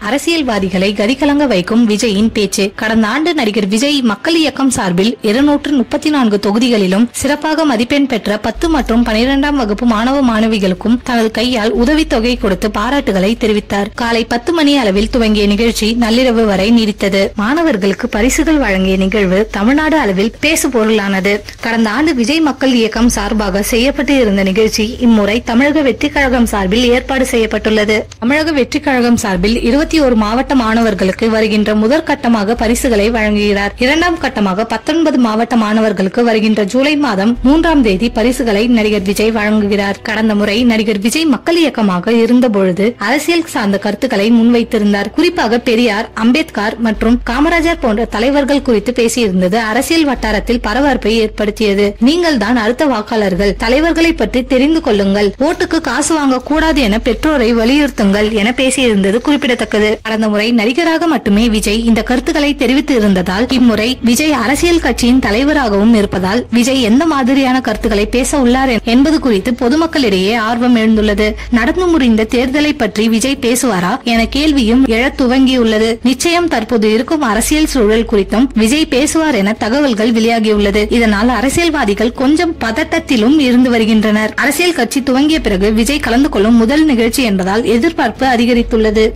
அரசியல்வாதிகளை கதிகலங்க வைக்கும் விஜயின் பேச்சு. கடந்த ஆண்டு நடிகர் விஜய் மக்கள் இயக்கம் சார்பில் 234 தொகுதிகளிலும் சிறப்பாக மதிப்பெண் பெற்ற 10 மற்றும் 12ஆம் வகுப்பு மாணவ மாணவிகளுக்கும் தனது கையால் உதவித்தொகை கொடுத்து பாராட்டுகளை தெரிவித்தார். காலை 10 மணி அளவில் துவங்கிய நிகழ்ச்சி நள்ளிரவு வரை நீடித்தது. மாணவர்களுக்கு பரிசுகள் வழங்கிய நிகழ்வு தமிழ்நாடு அளவில் பேசு பொருளானது. கடந்த ஆண்டு விஜய் மக்கள் இயக்கம் சார்பாக செய்யப்பட்டு இருந்த நிகழ்ச்சி இம்முறை தமிழக வெற்றி கழகம் சார்பில் ஏற்பாடு செய்யப்பட்டுள்ளது. தமிழக வெற்றி கழகம் சார்பில் 21 மாவட்ட மாணவர்களுக்கு வருகின்ற முதற்கட்டமாக பரிசுகளை வழங்குகிறார். இரண்டாம் கட்டமாக 19 மாவட்ட மாணவர்களுக்கு வருகின்ற ஜூலை மாதம் 3ஆம் தேதி பரிசுகளை நடிகர் விஜய் வழங்குகிறார். கடந்த முறை நடிகர் விஜய் மக்கள் இயக்கமாக இருந்தபொழுது அரசியல் சார்ந்த கருத்துக்களை முன்வைத்திருந்தார். குறிப்பாக பெரியார், அம்பேத்கர் மற்றும் காமராஜர் போன்ற தலைவர்கள் குறித்து பேசியிருந்தது அரசியல் வட்டாரத்தில் பரபரப்பை ஏற்படுத்தியது. நீங்கள் தான் அடுத்த வாக்காளர்கள், தலைவர்களை பற்றி தெரிந்து கொள்ளுங்கள், ஓட்டுக்கு காசு வாங்க கூடாது என பெற்றோரை வலியுறுத்துங்கள் என பேசியிருந்தது குறிப்பிடத்தக்கது. கடந்த முறை நடிகராக மட்டுமே விஜய் இந்த கருத்துக்களை தெரிவித்து இருந்ததால் இம்முறை விஜய் அரசியல் கட்சியின் தலைவராகவும் இருப்பதால் விஜய் எந்த மாதிரியான கருத்துக்களை பேச உள்ளார் என்பது குறித்து பொதுமக்களிடையே ஆர்வம் எழுந்துள்ளது. நடந்து முடிந்த தேர்தலை பற்றி விஜய் பேசுவாரா என கேள்வியும் எழத் துவங்கியுள்ளது. நிச்சயம் தற்போது இருக்கும் அரசியல் சூழல் குறித்தும் விஜய் பேசுவார் என தகவல்கள் வெளியாகியுள்ளது. இதனால் அரசியல்வாதிகள் கொஞ்சம் பதட்டத்திலும் இருந்து வருகின்றனர். அரசியல் கட்சி துவங்கிய பிறகு விஜய் கலந்து கொள்ளும் முதல் நிகழ்ச்சி என்பதால் எதிர்பார்ப்பு அதிகரித்துள்ளது.